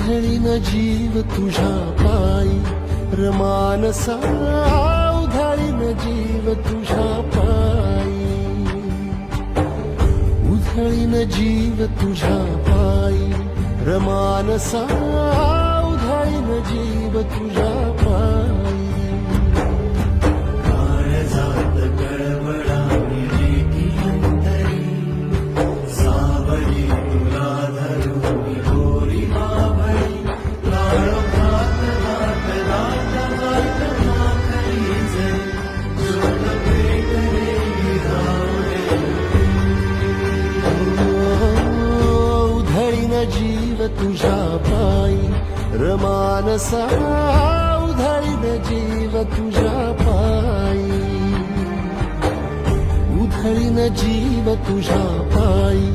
उधळीन जीव तुझ्या पायी रमानसा, उधळीन जीव तुझ्या पायी, उधळीन जीव तुझ्या पायी रमानसा, उधळीन जीव तुझ्या पायी. काळजात कळवळावी रेती अंतरी, सावली तुला धरून गोरी बाभळी, काळोखात दाट दाट दाट माखली जरी, जोड भेट रे विहावले. उधळीन जीव तुझ्या पायी रमानसा, उधळीन जीव तुझ्या पायी, उधळीन जीव तुझ्या पायी